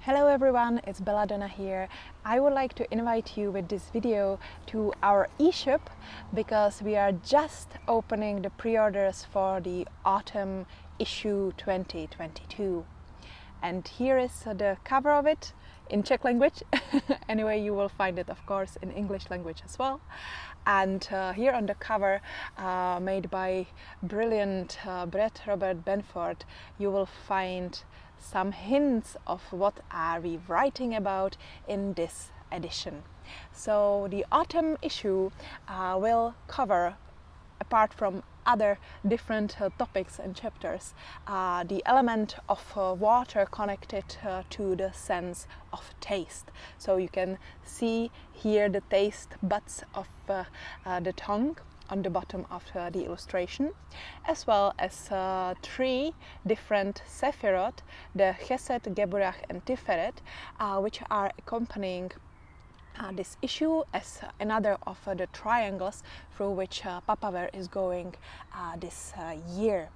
Hello everyone, it's Belladonna here. I would like to invite you with this video to our e-shop because we are just opening the pre-orders for the autumn issue 2022. And here is the cover of it in Czech language. Anyway, you will find it of course in English language as well. And here on the cover, made by brilliant Brett Robert Benford, you will find some hints of what are we writing about in this edition. So the autumn issue will cover, apart from other different topics and chapters, the element of water connected to the sense of taste. So you can see here the taste buds of the tongue on the bottom of the illustration, as well as three different Sephirot, the Chesed, Geburach and Tiferet, which are accompanying this issue as another of the triangles through which Papaver is going this year.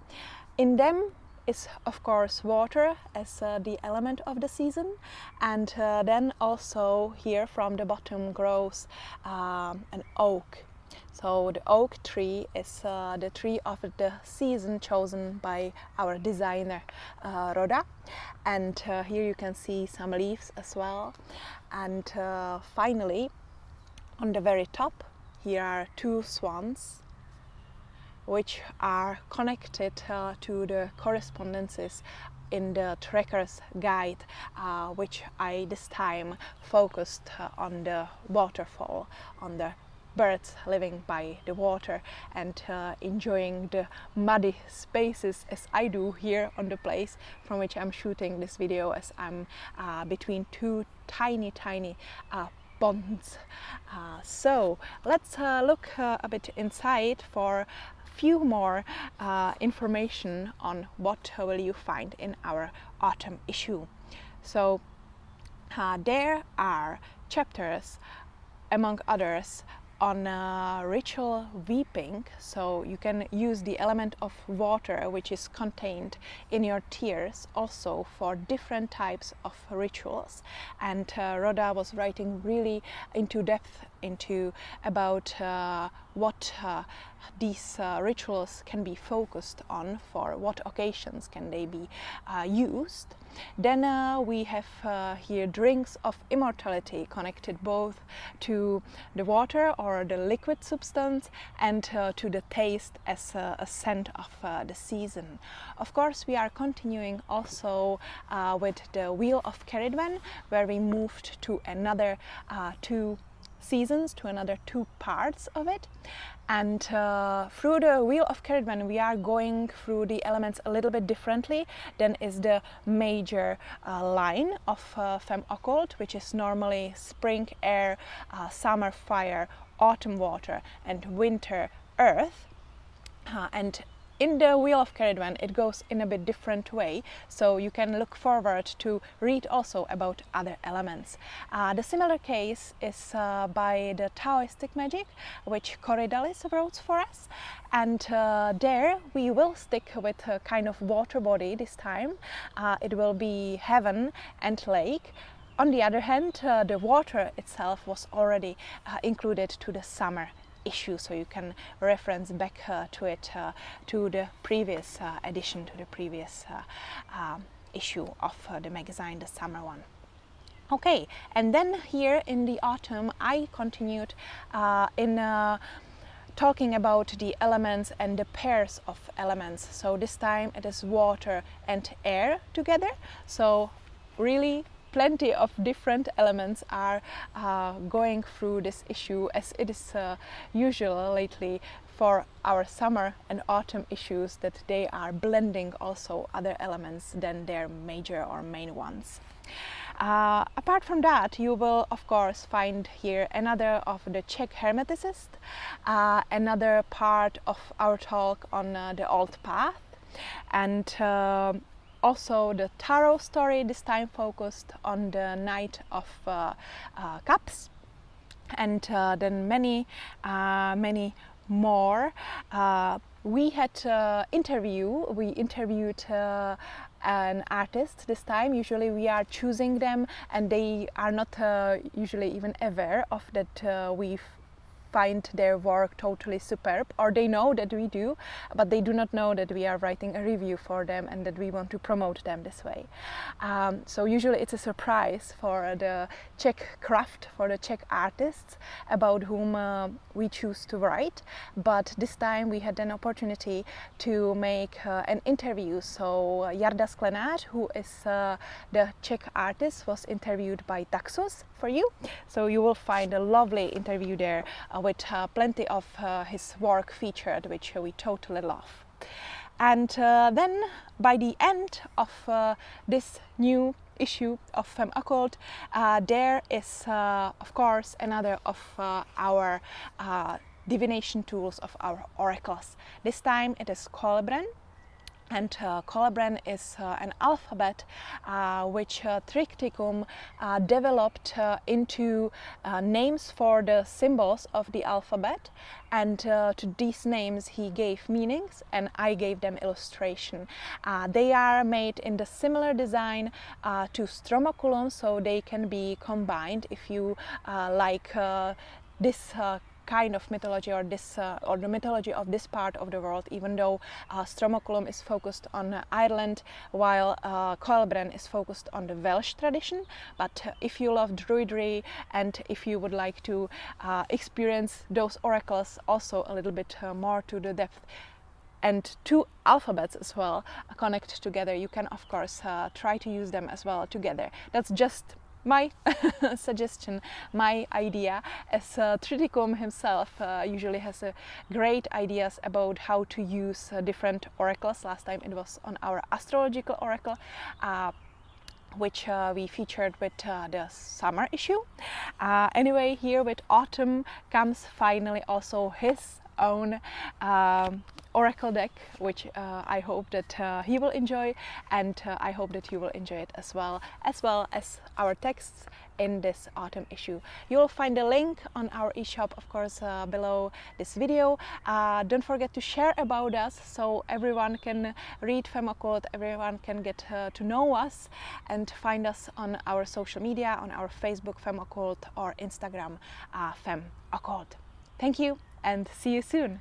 In them is of course water as the element of the season, and then also here from the bottom grows an oak. So the oak tree is the tree of the season chosen by our designer Roda, and here you can see some leaves as well. And finally, on the very top, here are two swans which are connected to the correspondences in the trekker's guide, which I this time focused on the waterfall, on the birds living by the water and enjoying the muddy spaces as I do here on the place from which I'm shooting this video, as I'm between two tiny ponds. So let's look a bit inside for few more information on what will you find in our autumn issue. So there are chapters, among others, on ritual weeping, so you can use the element of water which is contained in your tears also for different types of rituals. And Roda was writing really into depth into about what these rituals can be focused on, for what occasions can they be used. Then we have here drinks of immortality connected both to the water or the liquid substance and to the taste as a scent of the season. Of course, we are continuing also with the Wheel of Caridwen, where we moved to another two seasons, to another two parts of it. And through the Wheel of Caridwen we are going through the elements a little bit differently than is the major line of FEMME OCCULTE, which is normally spring air, summer fire, autumn water and winter earth. And in the Wheel of Caridwen it goes in a bit different way, so you can look forward to read also about other elements. The similar case is by the Taoistic magic, which Corydallis wrote for us, and there we will stick with a kind of water body this time. It will be heaven and lake. On the other hand, the water itself was already included to the summer issue, so you can reference back to it, to the previous edition, to the previous issue of the magazine, the summer one. Okay, and then here in the autumn I continued in talking about the elements and the pairs of elements. So this time it is water and air together, so really plenty of different elements are going through this issue, as it is usual lately for our summer and autumn issues that they are blending also other elements than their major or main ones. Apart from that, you will of course find here another of the Czech Hermeticist, another part of our talk on the Old Path, and also the tarot story, this time focused on the Knight of Cups, and then many more. We interviewed an artist this time. Usually we are choosing them and they are not usually even aware of that we find their work totally superb, or they know that we do, but they do not know that we are writing a review for them and that we want to promote them this way. So usually it's a surprise for the Czech craft, for the Czech artists about whom we choose to write, but this time we had an opportunity to make an interview. So Jarda Sklenář, who is the Czech artist, was interviewed by Taxus for you, so you will find a lovely interview there with plenty of his work featured, which we totally love. And then by the end of this new issue of Femme Occulte, there is of course another of our divination tools, of our oracles. This time it is Collbran. And Collbran is an alphabet which Tricticum developed into names for the symbols of the alphabet, and to these names he gave meanings and I gave them illustration. They are made in the similar design to Stromocculum, so they can be combined if you like this kind of mythology, or this or the mythology of this part of the world, even though Stromocculum is focused on Ireland, while Collbran is focused on the Welsh tradition. But if you love Druidry and if you would like to experience those oracles also a little bit more to the depth, and two alphabets as well connect together, you can of course try to use them as well together. That's just my suggestion, my idea, as Tricticum himself usually has great ideas about how to use different oracles. Last time it was on our astrological oracle, which we featured with the summer issue. Anyway, here with autumn comes finally also his own oracle deck, which I hope that he will enjoy, and I hope that you will enjoy it as well as our texts in this autumn issue. You will find the link on our eShop, of course, below this video. Don't forget to share about us so everyone can read Femme Occulte, everyone can get to know us and find us on our social media, on our Facebook Femme Occulte or Instagram Femme Occulte. Thank you and see you soon.